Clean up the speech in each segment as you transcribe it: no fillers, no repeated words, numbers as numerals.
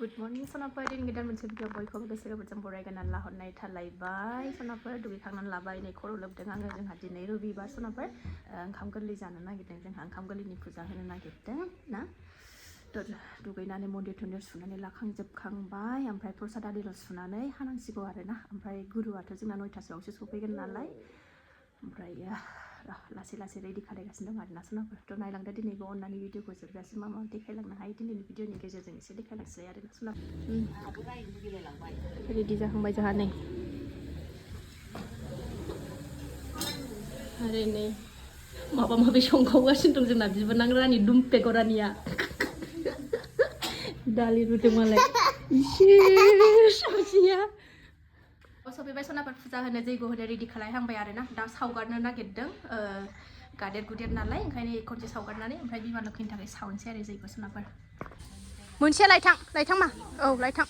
Good morning सनाफोर दिनै गोदान मोनसे भिडिअ बयखौबो गोसो गोरबोजों बरायगारनानै लाहरनाय थालायबाय सनाफोर दुगैखांनानै लाबाय नै खर' लोबदों आङो जोंहा दिनै रबिबार सनाफोर ओंखाम गोरलै जानो नागिरदों जोंहा ओंखाम गोरलैनि फुजा होनो नागिरदों ना दुगैनानै मन्दिर थन्दिर सुनानै लाखांजोबखांबाय ओमफ्राय प्रसाद आरिल' सुनानै हानांसिगौ आरोना ओमफ्राय गुरुआथ' जोंना 9थासोआवसो सफैगोन नालाय ओमफ्राय लासै लासै रेडि खालायगासिनो दं आरोना सनाफोर नायलांदो दिनैबो अननानै भिडिअखौ जोबजासिम मा मा देखायलांनो हायो दिनैनि भिडिअनि गेजेरजों एसे देखायलांसै आरोना सनाफोर रेडि जाखांबाय जोंहा नै आरो नै माबा माबि संखावगासिनो दं जोंना बिबोनां रानि दुमपेग रानिया दालि रुदों मालाय इसे सासेया सफैबाय सनाफोर फुजा होनो जैग' होनो रेडि खालायहांबाय आरोना दा सावगारनो नागिरदों गादेर गुदेर नालाय ओंखायनो खनसे सावगारनानै ओमफ्राय बिमा लोखिनि थाखाय सावनोसै आरो जैग' सनाफोर मोनसे लायथां मा औ लायथां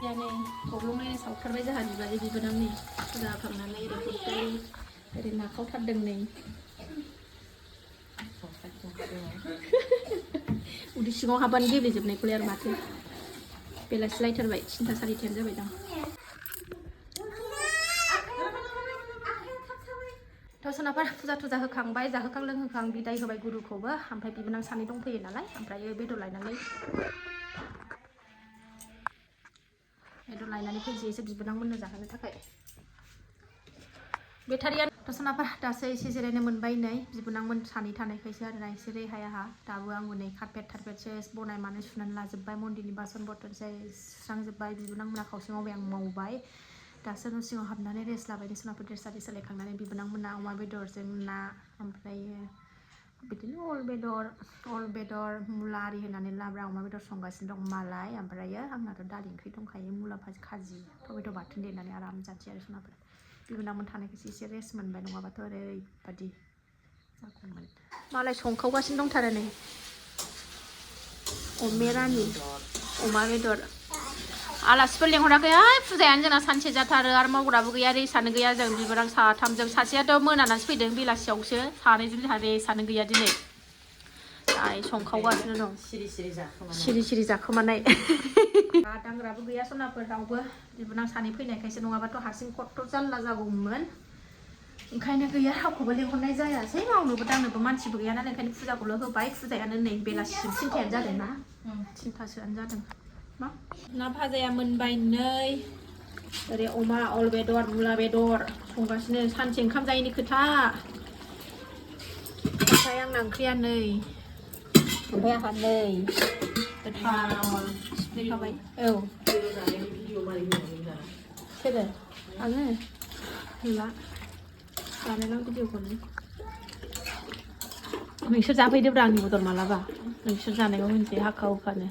यानै गब्लंनानै सावथारबाय जोंहा बिबारि बिबोनांनि फुजा होखांनानै ओरै नाखावथारदों नै उदै सिङाव हाबबानो गेब्लेजोबनायखौलाय आरो माथो बेलासि लायथारबाय 3ता 4तायानो जाबाय दां सनाफोर फुजा थुजा होखांबाय जाहोखां लोंहोखां बिदाय होबाय गुरुखौबो ओमफ्राय बिबोनां सानै दंफैयो नालाय ओमफ्राय बेदर लायनानै फैनोसै एसे बिबोनां मोननो जाहोनो थाखाय बेटारिया सनाफोर दासो एसे जिरायनो मोनबाय नै बिबोनांमोन सानै थानायखायसो आरोना एसे रेहाय आहा दाबो आंबो नै कार्पेट सेस बनाय मानाय सुनानै लाजोबबाय मन्दिरनि बासन बर्तन सुस्रांजोबबाय बिबोनां मोना खावसे मावबाय आं मावबाय दासो न' सिङाव हाबनानै रेस्ट लाबाय सनाफोर ड्रेस आरि सोलायखांनानै बिबोनां मोना अमा बेदरजों ना ओमफ्रायो बिदिनो अल बेदर मुला आरि होनानै लाब्रा अमा बेदर संगासिनो दं मालाय ओमफ्रायो आंनाथ' दालि ओंख्रि दंखायो मुला खाजि टमेट' बाथोन देनानै आराम जानोसै आरो सनाफोर बिबोनांमोन थानायखायसो एसे रेस्ट मोनबाय नङाबाथ' ओरैबादि जागौमोन मालाय संखावगासिनो दंथारो नै अमेरानि अमा बेदर आलासिफोर लेंहराखै फुजायानो जोंना सानसे जाथारो आरो मावग्राबो गैया रेसानो गैया जों बिबोनां साथामजों सासेयाथ' मोनानासो फैदों बेलासियावसो सानैजों जोंहा रेसानो गैया दिनै संखावगासिनो दं सिरि जाखोमानाय दांग्राबो गैया सनाफोर रावबो बिबोनां सानै फैनायखायसो नङाबाथ' हारसिं खथ्थ' जारला जागौमोन ओंखायनो गैया रावखौबो लेंहरनाय जायासै मावनोबो दांनोबो मानसिबो गैया नालाय ओंखायनो फुजाखौल' होबाय फुजायानो नै बेलासिसिम 3तायानो जादों ना 3तासोआनो जादों मा ना भाजाया मोनबाय नै ओरै अमा अल बेदर मुला बेदर संगासिनो सानसे ओंखाम जायैनि खोथा ओमफ्राय आंना ओंख्रिया नै ओमफ्राय आंहा नै गोथाव सिफ्लेखाबाय औ सोरो आङो ला बानायलां भिडिअखौनो नोंसोर जाफैदोब्रा आंनि बदल मालाबा नोंसोर जानायखौ होनसै हाखा हुखानो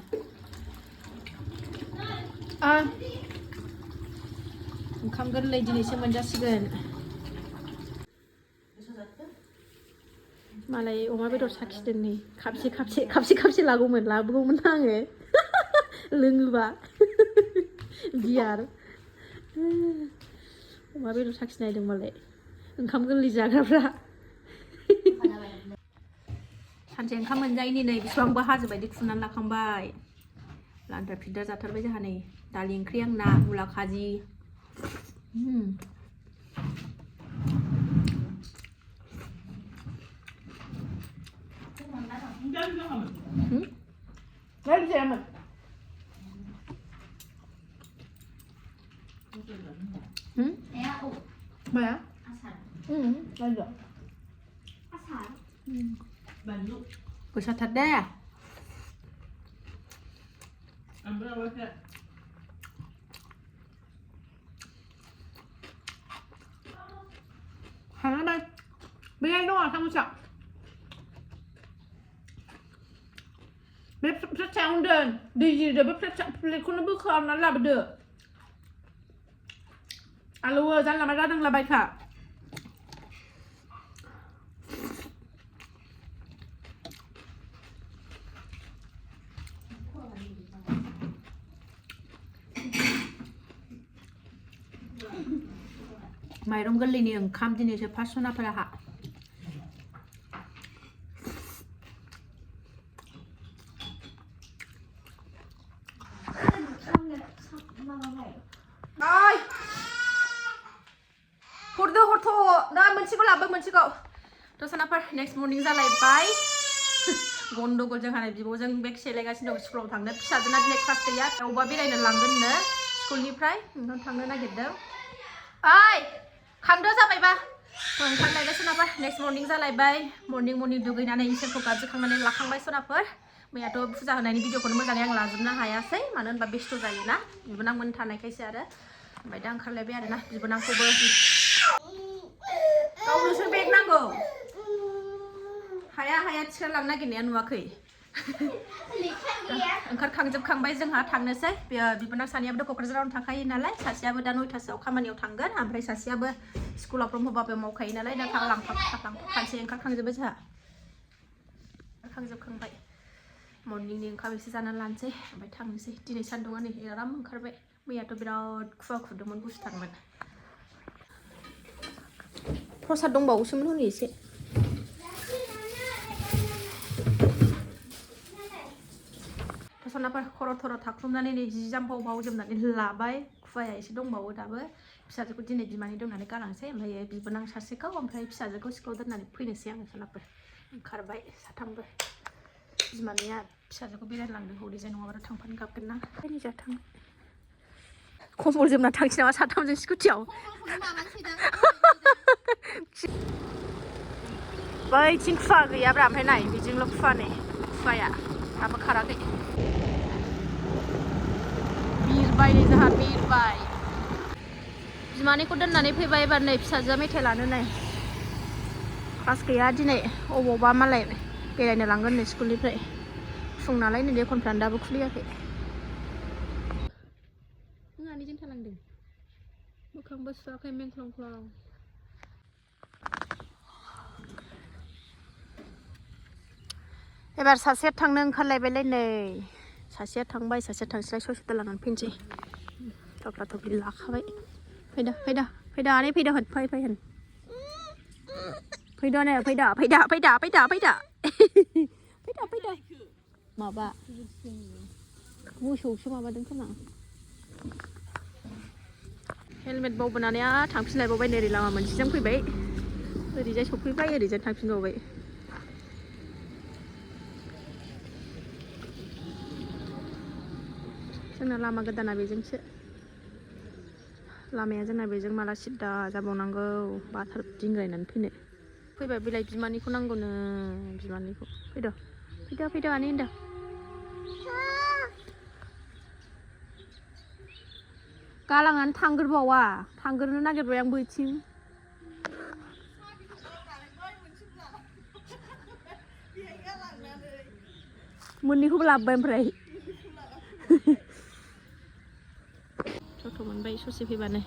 ओंखाम गोरलै दिनैसो मोनजासिगोन मालाय अमा बेदर साखिदों नै खाबसे लाबोगौमोन आङो लोङोबा बियार अमा बेदर साखिनायदों मालाय ओंखाम गोरलै जाग्राफ्रा सानसे ओंखाम मोनजायैनि नै बेसेबांबा हाजो बायदि खुनानै लाखांबाय लान्दार फिन्दार जाथारबाय जोंहा नै दालि ओंख्रि आंना मुला खाजि 뭐야? 아살. 응, 맞아. 아살. 반죽. 벌써 다 돼. 안 먹어봤어. 하나 봐. bây giờ không sợ. Bếp rất chán đơn. Đi gì rồi bếp rất chán. Lấy con nó bước không nó làm được. Alo, ra làm ra đang là bài khả. 마이런 걸리니 감진이서 파소나 파라하. Ơi. Hurdu hurtu. Dah mencigo lah, mencigo. Terus apa? Next morning zalai bye. गन्डगोल जोंहानि बिब'जों बेग सेलायगासिनो दं स्कुलाव थांनो फिसाजोना दिनै class गैया अबेबा बेरायनो लांगोननो स्कुलनिफ्राय ओंखाम थांनो नागिरदों ओइ खांदो जाबायबा ओंखारलायबाय सोनाफोर नेक्स्ट मर्निं जालायबाय मर्निं दुगैनानै इसोरखौ गाबज्रिखांनानै लाखांबाय सोनाफोर मैयाथ' फुजा होनायनि भिडिअखौनो मोजाङै आं लाजोबनो हायासै मानो होनबा बेस्थ' जायोना बिबोनांमोन थानायखायसो आरो ओमफ्राय दा ओंखारलायबाय आरोना बिबोनांखौबो गावनोसो बेग नांगौ हाया थिखा लांनो नागिरनाया नुवाखै ओंखारखांजोबखांबाय जोंहा थांनोसै बिबोनां सानैयाबोथ' क'क्राझारावनो थाखायो नालाय सासेयाबो दा 9टासोआव खामानियाव थांगोन ओमफ्राय सासेयाबो स्कुलाव ब्रह्म बाबायाव मावखायो नालाय दा थांलांखानोसै ओंखारखांजोब्बाय जोंहा ओंखारखांजोबखांबाय मर्निंनि ओंखाम एसे जानानै लानोसै ओमफ्राय थांनोसै दिनै सान्दुङा नै आराम ओंखारबाय मैयाथ' बिराद खुवा खुदोंमोन गुसुथारमोन प्रसाद दंबावोसोमोन हनै एसे सनाफोर खर' थर' थाख्रुबनानै नै जि जाम्फाव बावजोबनानै लाबाय खुवाया एसे दंबावो दाबो फिसाजोखौ दिनै बिमानि दोननानै गालांसै ओमफ्राय बिबोनां सासेखौ ओमफ्राय फिसाजोखौ स्कुलाव दोननानै फैनोसै आङो सनाफोर ओंखारबाय साथामबो बिमानिया फिसाजोखौ बेरायनो लांदों हरैजाय नङाबाथ' थांफानो गाबगोन ना निजा थां खम्बल जोमना थांसै नामा साथामजों स्कुटियाव बैथिं खुवा गैयाब्रा ओमफ्राय नाय बेजोंल' खुवा नै खुवाया दाबो खाराखै बिरबाय नै जोंहा बिरबाय बिमानैखौ दोननानै फैबाय एबार नै फिसाजोआ मेथाइ लानो नै क्लास गैया दिनै अबावबा मालाय बेरायनो लांगोन नै स्कुलनिफ्राय फुं नालाय नै दखानफ्रानो दाबो खुलियाखै नों आनैजों थालांदों मोखांबो सुवाखै मेंख्लं एबार सासेया थांनो ओंखारलायबायलाय नै सासेया थांबाय सासेया थांसैलाय सयस'था लानानै फैनोसै थफ्ला थफ्लि लाखाबाय फैदा आनै फैदा होन फै होन फैदा नै फैदा माबा मोसौसो माबादों खोमा हेलमेट बावबोनानै थांफिनलायबावबाय नै ओरै लामा मोनसेजों फैबाय ओरैजाय सफैबाय ओरैजाय थांफिनबावबाय जोंना लामा गोदाना बेजोंसो लामाया जोंना बेजों माला सिद्दा जाबावनांगौ बाथार दिंग्रायनानै फैबाय बिलाइ बिमानिखौ नांगौनो बिमानिखौ फैदो आनै होनदों गालांनानै थांग्रोनो नागिरबाय आं बैथिं मोननैखौबो लाबोबाय ओमफ्राय टट' मोनबाय ससे फैबानो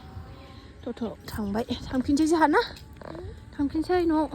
टट' थांबाय थांफिनसै जोंहा ना थांफिनसै न'आव